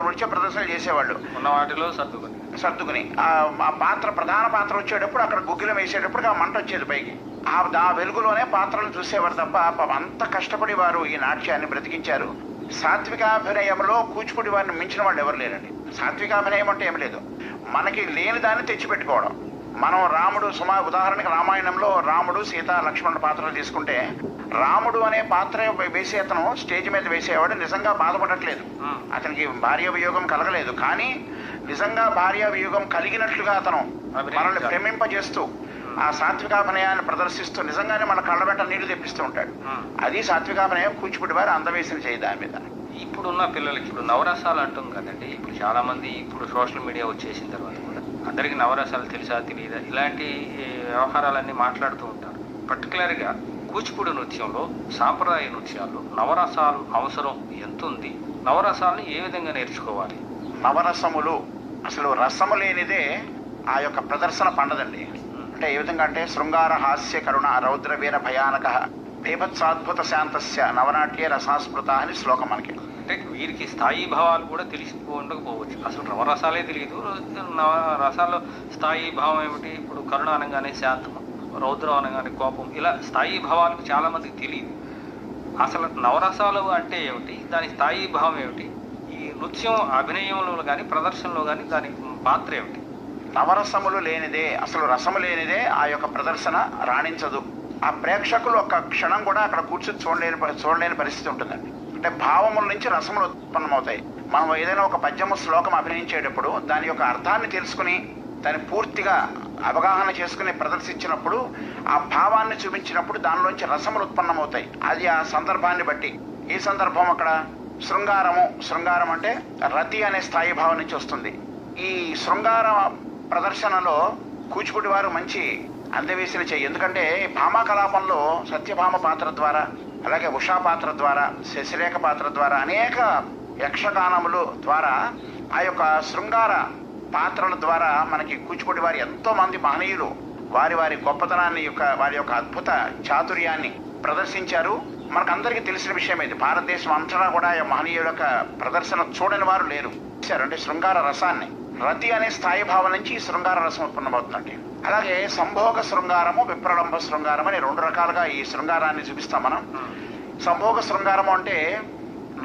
నృత్య ప్రదర్శనలు చేసేవాళ్ళు ఉన్న వాటిలో సర్దుకుని ఆ పాత్ర ప్రధాన పాత్ర వచ్చేటప్పుడు అక్కడ గుగ్గిలం వేసేటప్పుడు ఆ మంట వచ్చేది పైకి. ఆ వెలుగులోనే పాత్రలు చూసేవారు తప్ప అంత కష్టపడి వారు ఈ నాట్యాన్ని బ్రతికించారు. సాత్వికాభినయంలో కూచిపూడి వారిని మించిన వాళ్ళు ఎవరు లేరండి. సాత్వికాభినయం అంటే ఏం లేదు, మనకి లేని దాన్ని తెచ్చిపెట్టుకోవడం. మనం రాముడు ఉదాహరణకి రామాయణంలో రాముడు సీత లక్ష్మణుడు పాత్రలు తీసుకుంటే, రాముడు అనే పాత్ర వేసే అతను స్టేజ్ మీద వేసేవాడు నిజంగా బాధపడట్లేదు, అతనికి భార్య వియోగం కలగలేదు. కానీ నిజంగా భార్య వియోగం కలిగినట్లుగా అతను మనల్ని ప్రేమింపజేస్తూ ఆ సాత్వికాభినయాన్ని ప్రదర్శిస్తూ నిజంగానే మన కళ్ళ వెంట నీళ్లు తెప్పిస్తూ ఉంటాడు. అది సాత్వికాభినయం. కూచిపూడి వారు అందవేసిన చేయి దాని మీద. ఇప్పుడున్న పిల్లలకి ఇప్పుడు నవరసాలు అంటాం కదండి. ఇప్పుడు చాలా మంది ఇప్పుడు సోషల్ మీడియా వచ్చేసిన తర్వాత కూడా అందరికి నవరసాలు తెలుసా తెలియదా ఇలాంటి వ్యవహారాలన్నీ మాట్లాడుతూ ఉంటారు. పర్టికులర్గా కూచిపూడి నృత్యంలో, సాంప్రదాయ నృత్యాల్లో నవరసాలు అవసరం ఎంత ఉంది? నవరసాలను ఏ విధంగా నేర్చుకోవాలి? నవరసములు అసలు రసము లేనిదే ఆ యొక్క ప్రదర్శన పండదండి. అంటే ఏ విధంగా అంటే శృంగార హాస్య కరుణ రౌద్ర వీర భయానక బీభత్సాద్భుత శాంతస్య నవనాట్య రసాస్మృత అని శ్లోకం మనకి. అంటే వీరికి స్థాయి భావాలు కూడా తెలిసిపోవచ్చు. అసలు నవరసాలే తెలియదు. రసాల్లో స్థాయి భావం ఏమిటి? ఇప్పుడు కరుణ అనగానే శాంతము, రౌద్రం అనగానే కోపం, ఇలా స్థాయి భావాలకు చాలా మందికి తెలియదు. అసలు నవరసాలు అంటే ఏమిటి? దాని స్థాయి భావం ఏమిటి? ఈ నృత్యం అభినయంలో కానీ ప్రదర్శనలో కానీ దాని పాత్ర ఏమిటి? నవరసములు లేనిదే, అసలు రసము లేనిదే ఆ యొక్క ప్రదర్శన రాణించదు. ఆ ప్రేక్షకులు ఒక్క క్షణం కూడా అక్కడ కూర్చొని చూడలేని పరిస్థితి ఉంటుందండి. అంటే భావముల నుంచి రసములు ఉత్పన్నమవుతాయి. మనం ఏదైనా ఒక పద్యము శ్లోకం అభినయించేటప్పుడు దాని యొక్క అర్థాన్ని తెలుసుకుని దాన్ని పూర్తిగా అవగాహన చేసుకుని ప్రదర్శించినప్పుడు, ఆ భావాన్ని చూపించినప్పుడు దానిలోంచి రసములు ఉత్పన్నమవుతాయి. అది ఆ సందర్భాన్ని బట్టి. ఈ సందర్భం అక్కడ శృంగారం అంటే రతి అనే స్థాయి భావం నుంచి వస్తుంది. ఈ శృంగార ప్రదర్శనలో కూచిపూడి వారు మంచి అందవేసిన చెయ్యి. ఎందుకంటే భామా కలాపంలో సత్యభామ పాత్ర ద్వారా, అలాగే ఉషా పాత్ర ద్వారా, శశిరేఖ పాత్ర ద్వారా, అనేక యక్షగానములు ద్వారా, ఆ యొక్క శృంగార పాత్రల ద్వారా మనకి కూచిపూడి వారి ఎంతో మంది మహనీయులు వారి గొప్పతనాన్ని వారి యొక్క అద్భుత చాతుర్యాన్ని ప్రదర్శించారు. మనకందరికీ తెలిసిన విషయం ఇది. భారతదేశం అంతటా కూడా ఆ మహనీయుల యొక్క ప్రదర్శన చూడని వారు లేరు. అంటే శృంగార రసాన్ని, రతి అనే స్థాయి భావం నుంచి శృంగార రసం ఉత్పన్నమవుతుందండి. అలాగే సంభోగ శృంగారము, విప్రలంబ శృంగారం అని రెండు రకాలుగా ఈ శృంగారాన్ని చూపిస్తాం మనం. సంభోగ శృంగారము అంటే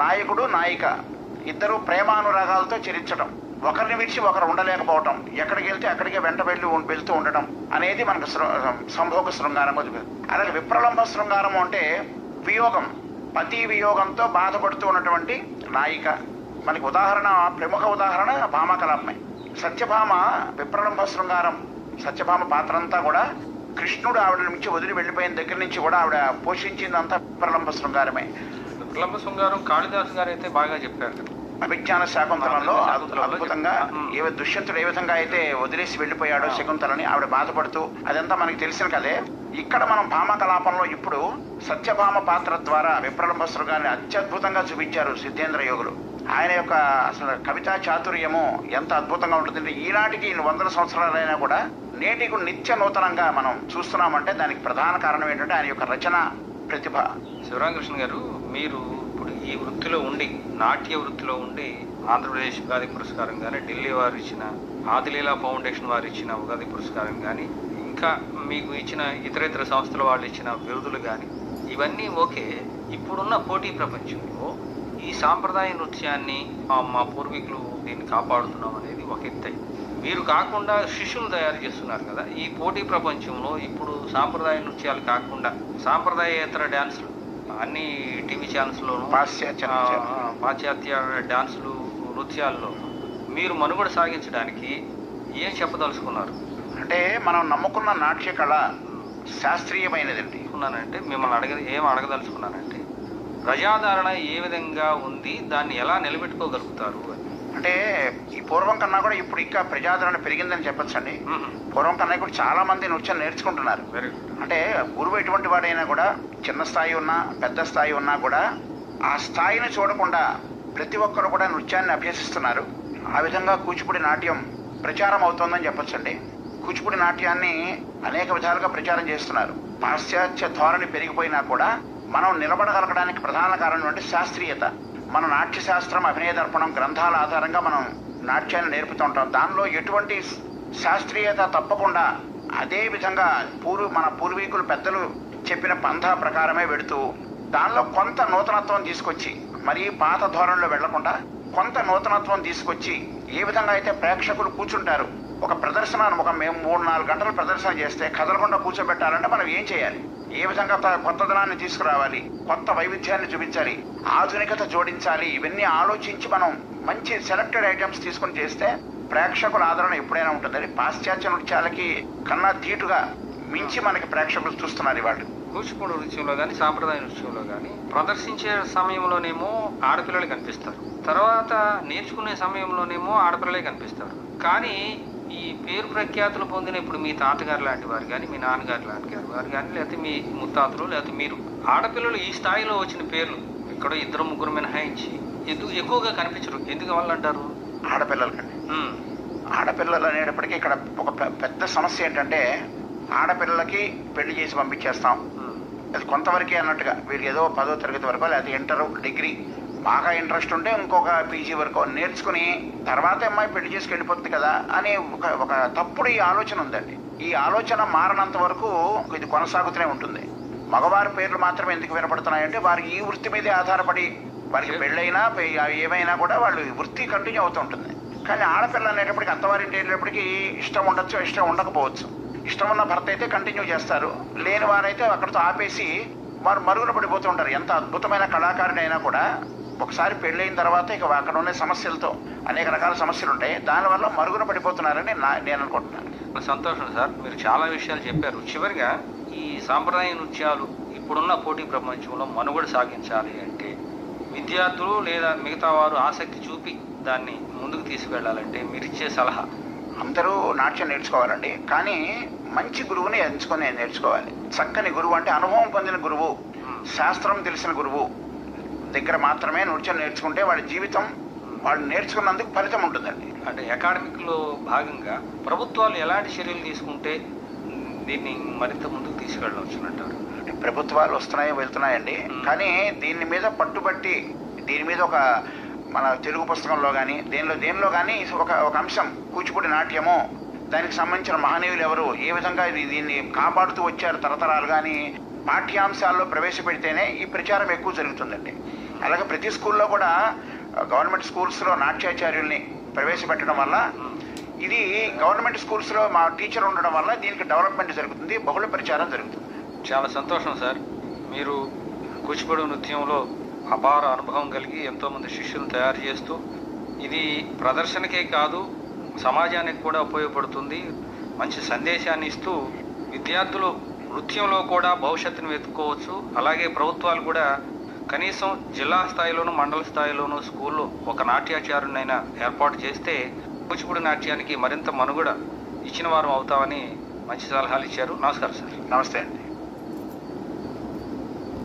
నాయకుడు నాయిక ఇద్దరు ప్రేమానురాగాలతో చరించడం, ఒకరిని విడిచి ఒకరు ఉండలేకపోవటం, ఎక్కడికి వెళ్తే అక్కడికే వెంట వెళ్తూ ఉండటం అనేది మనకు సంభోగ శృంగారం. అలాగే విప్రలంబ శృంగారము అంటే వియోగం, పతి వియోగంతో బాధపడుతూ ఉన్నటువంటి నాయిక. మనకి ప్రముఖ ఉదాహరణ భామా కలాపమే. సత్యభామ విప్రలంబ శృంగారం, సత్యభామ పాత్ర అంతా కూడా కృష్ణుడు ఆవిడ నుంచి వదిలి వెళ్ళిపోయిన దగ్గర నుంచి కూడా ఆవిడ పోషించిందంతా విప్రలంబ శృంగారమే. విప్రలంబ శృంగారం కాళిదాసు గారు అయితే బాగా చెప్పారు. అభిజ్ఞాన శాకుంతలంలో అద్భుతంగా దుష్యంతుడు ఏ విధంగా అయితే వదిలేసి వెళ్ళిపోయాడో శకుంతలని, ఆవిడ బాధపడుతూ, అదంతా మనకి తెలిసిన కదే. ఇక్కడ మనం భామా కలాపంలో ఇప్పుడు సత్యభామ పాత్ర ద్వారా విప్రలంబ శృంగాన్ని అత్యద్భుతంగా చూపించారు సిద్ధేంద్ర యోగులు. ఆయన యొక్క అసలు కవితా చాతుర్యము ఎంత అద్భుతంగా ఉంటుందంటే ఈనాటికి 100 సంవత్సరాలైనా కూడా నేటికి నిత్య నూతనంగా మనం చూస్తున్నామంటే దానికి ప్రధాన కారణం ఏంటంటే ఆయన యొక్క రచన ప్రతిభ. శివరామకృష్ణ గారు, మీరు ఇప్పుడు ఈ వృత్తిలో ఉండి, నాట్య వృత్తిలో ఉండి, ఆంధ్రప్రదేశ్ ఉగాది పురస్కారం కానీ, ఢిల్లీ వారు ఇచ్చిన ఆదిలీలా ఫౌండేషన్ వారు ఇచ్చిన ఉగాది పురస్కారం కానీ, ఇంకా మీకు ఇచ్చిన ఇతర సంస్థల వాళ్ళు ఇచ్చిన బిరుదులు కానీ, ఇవన్నీ ఓకే. ఇప్పుడున్న పోటీ ప్రపంచంలో ఈ సాంప్రదాయ నృత్యాన్ని మా పూర్వీకులు దీన్ని కాపాడుతున్నాం అనేది ఒక ఎత్తు. మీరు కాకుండా శిష్యులు తయారు చేస్తున్నారు కదా. ఈ పోటీ ప్రపంచంలో ఇప్పుడు సాంప్రదాయ నృత్యాలు కాకుండా సాంప్రదాయేతర డ్యాన్సులు అన్ని టీవీ ఛానల్స్లోనూ, పాశ్చాత్య డ్యాన్సులు, నృత్యాల్లో మీరు మనుగడ సాగించడానికి ఏం చెప్పదలుచుకున్నారు? అంటే మనం నమ్ముకున్న నాట్య కళ శాస్త్రీయమైనదండి. అంటే మిమ్మల్ని ఏం అడగదలుచుకున్నానంటే ప్రజాదరణ ఏ విధంగా ఉంది, దాన్ని ఎలా నిలబెట్టుకోగలుగుతారు అని. అంటే ఈ పూర్వం కన్నా కూడా ఇప్పుడు ఇంకా ప్రజాదరణ పెరిగిందని చెప్పొచ్చండి. పూర్వం కన్నా కూడా చాలా మంది నృత్యం నేర్చుకుంటున్నారు. అంటే గురువు ఎటువంటి వాడైనా కూడా చిన్న స్థాయి ఉన్నా పెద్ద స్థాయి ఉన్నా కూడా ఆ స్థాయిని చూడకుండా ప్రతి ఒక్కరు కూడా నృత్యాన్ని అభ్యసిస్తున్నారు. ఆ విధంగా కూచిపూడి నాట్యం ప్రచారం అవుతోందని చెప్పొచ్చండి. కూచిపూడి నాట్యాన్ని అనేక విధాలుగా ప్రచారం చేస్తున్నారు. పాశ్చాత్య ధోరణి పెరిగిపోయినా కూడా మనం నిలబడగలగడానికి ప్రధాన కారణం అంటే శాస్త్రీయత. మన నాట్యశాస్త్రం, అభినయ దర్పణం గ్రంథాల ఆధారంగా మనం నాట్యాన్ని నేర్పుతూ ఉంటాం. దానిలో ఎటువంటి శాస్త్రీయత తప్పకుండా అదే విధంగా మన పూర్వీకులు పెద్దలు చెప్పిన పంథా ప్రకారమే వెడుతూ దానిలో కొంత నూతనత్వం తీసుకొచ్చి, మరీ పాత ధోరణిలో వెళ్లకుండా కొంత నూతనత్వం తీసుకొచ్చి ఏ విధంగా అయితే ప్రేక్షకులు కూర్చుంటారు. ఒక ప్రదర్శన మేము 3-4 గంటలు ప్రదర్శన చేస్తే కదలకుండా కూర్చోబెట్టాలంటే మనం ఏం చేయాలి, ఏ విధంగా కొత్తదనాన్ని తీసుకురావాలి, కొత్త వైవిధ్యాన్ని చూపించాలి, ఆధునికత జోడించాలి, ఇవన్నీ ఆలోచించి మనం మంచి సెలెక్టెడ్ ఐటమ్స్ తీసుకుని చేస్తే ప్రేక్షకుల ఆదరణ ఎప్పుడైనా ఉంటుందని పాశ్చాత్య నృత్యాలకి కన్నా ధీటుగా మించి మనకి ప్రేక్షకులు చూస్తున్నారు ఇవాళ. కూచిపూడి నృత్యంలో కానీ సాంప్రదాయ నృత్యంలో కానీ ప్రదర్శించే సమయంలోనేమో ఆడపిల్లలు కనిపిస్తారు, తర్వాత నేర్చుకునే సమయంలోనేమో ఆడపిల్లలే కనిపిస్తారు. కానీ ఈ పేరు ప్రఖ్యాతులు పొందిన ఇప్పుడు మీ తాతగారు లాంటి వారు కానీ, మీ నాన్నగారు లాంటి వారు కానీ, లేకపోతే మీ ముత్తాతలు, లేకపోతే మీరు ఆడపిల్లలు ఈ స్థాయిలో వచ్చిన పేర్లు ఎక్కడో 2-3 మినహాయించి ఎక్కువగా కనిపించరు. ఎందుకు వాళ్ళంటారు? ఆడపిల్లలకండి. ఆడపిల్లలు అనేటప్పటికీ ఇక్కడ ఒక పెద్ద సమస్య ఏంటంటే, ఆడపిల్లలకి పెళ్లి చేసి పంపించేస్తాం, అది కొంతవరకే అన్నట్టుగా. వీరికి ఏదో 10వ తరగతి వరకు, లేకపోతే ఇంటర్, డిగ్రీ బాగా ఇంట్రెస్ట్ ఉంటే ఇంకొక పీజీ వరకు నేర్చుకుని తర్వాత అమ్మాయి పెళ్లి చేసుకు వెళ్ళిపోతుంది కదా అని ఒక తప్పుడు ఈ ఆలోచన ఉందండి. ఈ ఆలోచన మారనంత వరకు ఇది కొనసాగుతూనే ఉంటుంది. మగవారి పేర్లు మాత్రమే ఎందుకు వినపడుతున్నాయంటే వారు ఈ వృత్తి మీదే ఆధారపడి, వారికి పెళ్ళైనా ఏమైనా కూడా వాళ్ళు వృత్తి కంటిన్యూ అవుతూ ఉంటుంది. కానీ ఆడపిల్ల అనేటప్పటికి అత్తవారింటి వెళ్ళేటప్పటికి ఇష్టం ఉండొచ్చు, ఇష్టం ఉండకపోవచ్చు. ఇష్టం ఉన్న భర్త అయితే కంటిన్యూ చేస్తారు, లేని వారైతే అక్కడితో ఆపేసి వారు మరుగున పడిపోతూ ఉంటారు. ఎంత అద్భుతమైన కళాకారుడు అయినా కూడా ఒకసారి పెళ్ళైన తర్వాత ఇక అక్కడ ఉండే సమస్యలతో అనేక రకాల సమస్యలు ఉంటాయి, దానివల్ల మరుగున పడిపోతున్నారని నేను అనుకుంటున్నాను. సంతోషం సార్, మీరు చాలా విషయాలు చెప్పారు. చివరిగా ఈ సాంప్రదాయ నృత్యాలు ఇప్పుడున్న పోటీ ప్రపంచంలో మనుగడ సాగించాలి అంటే విద్యార్థులు లేదా మిగతా వారు ఆసక్తి చూపి దాన్ని ముందుకు తీసుకువెళ్ళాలంటే మీరు ఇచ్చే సలహా? అందరూ నాట్యం నేర్చుకోవాలండి, కానీ మంచి గురువుని ఎంచుకొని నేర్చుకోవాలి. చక్కని గురువు అంటే అనుభవం పొందిన గురువు, శాస్త్రం తెలిసిన గురువు దగ్గర మాత్రమే నృత్యం నేర్చుకుంటే వాళ్ళ జీవితం వాళ్ళు నేర్చుకున్నందుకు ఫలితం ఉంటుందండి. అంటే అకాడమిక్లో భాగంగా ప్రభుత్వాలు ఎలాంటి చర్యలు తీసుకుంటే దీన్ని మరింత ముందుకు తీసుకెళ్ళవచ్చు అంటారు? ప్రభుత్వాలు వస్తున్నాయి, వెళ్తున్నాయండి, కానీ దీని మీద పట్టుబట్టి దీని మీద ఒక మన తెలుగు పుస్తకంలో కానీ దేనిలో కానీ ఒక అంశం కూచిపూడి నాట్యము, దానికి సంబంధించిన మహనీయులు ఎవరు, ఏ విధంగా దీన్ని కాపాడుతూ వచ్చారు తరతరాలు కానీ పాఠ్యాంశాల్లో ప్రవేశపెడితేనే ఈ ప్రచారం ఎక్కువ జరుగుతుందండి. అలాగే ప్రతి స్కూల్లో కూడా గవర్నమెంట్ స్కూల్స్లో నాట్యాచార్యుల్ని ప్రవేశపెట్టడం వల్ల, ఇది గవర్నమెంట్ స్కూల్స్లో మా టీచర్ ఉండడం వల్ల దీనికి డెవలప్మెంట్ జరుగుతుంది, బహుళ ప్రచారం జరుగుతుంది. చాలా సంతోషం సార్, మీరు కూచిపూడి నృత్యంలో అపార అనుభవం కలిగి ఎంతోమంది శిష్యులను తయారు చేస్తూ ఇది ప్రదర్శనకే కాదు సమాజానికి కూడా ఉపయోగపడుతుంది, మంచి సందేశాన్ని ఇస్తూ విద్యార్థులు నృత్యంలో కూడా భవిష్యత్తును వెతుక్కోవచ్చు. అలాగే ప్రభుత్వాలు కూడా కనీసం జిల్లా స్థాయిలోనూ మండల స్థాయిలోనూ స్కూల్లో ఒక నాట్యాచార్యునైనా ఏర్పాటు చేస్తే కూచిపూడి నాట్యానికి మరింత మనుగడ ఇచ్చిన వారు అవుతామని మంచి సలహాలు ఇచ్చారు. నమస్కారం సార్. నమస్తే అండి.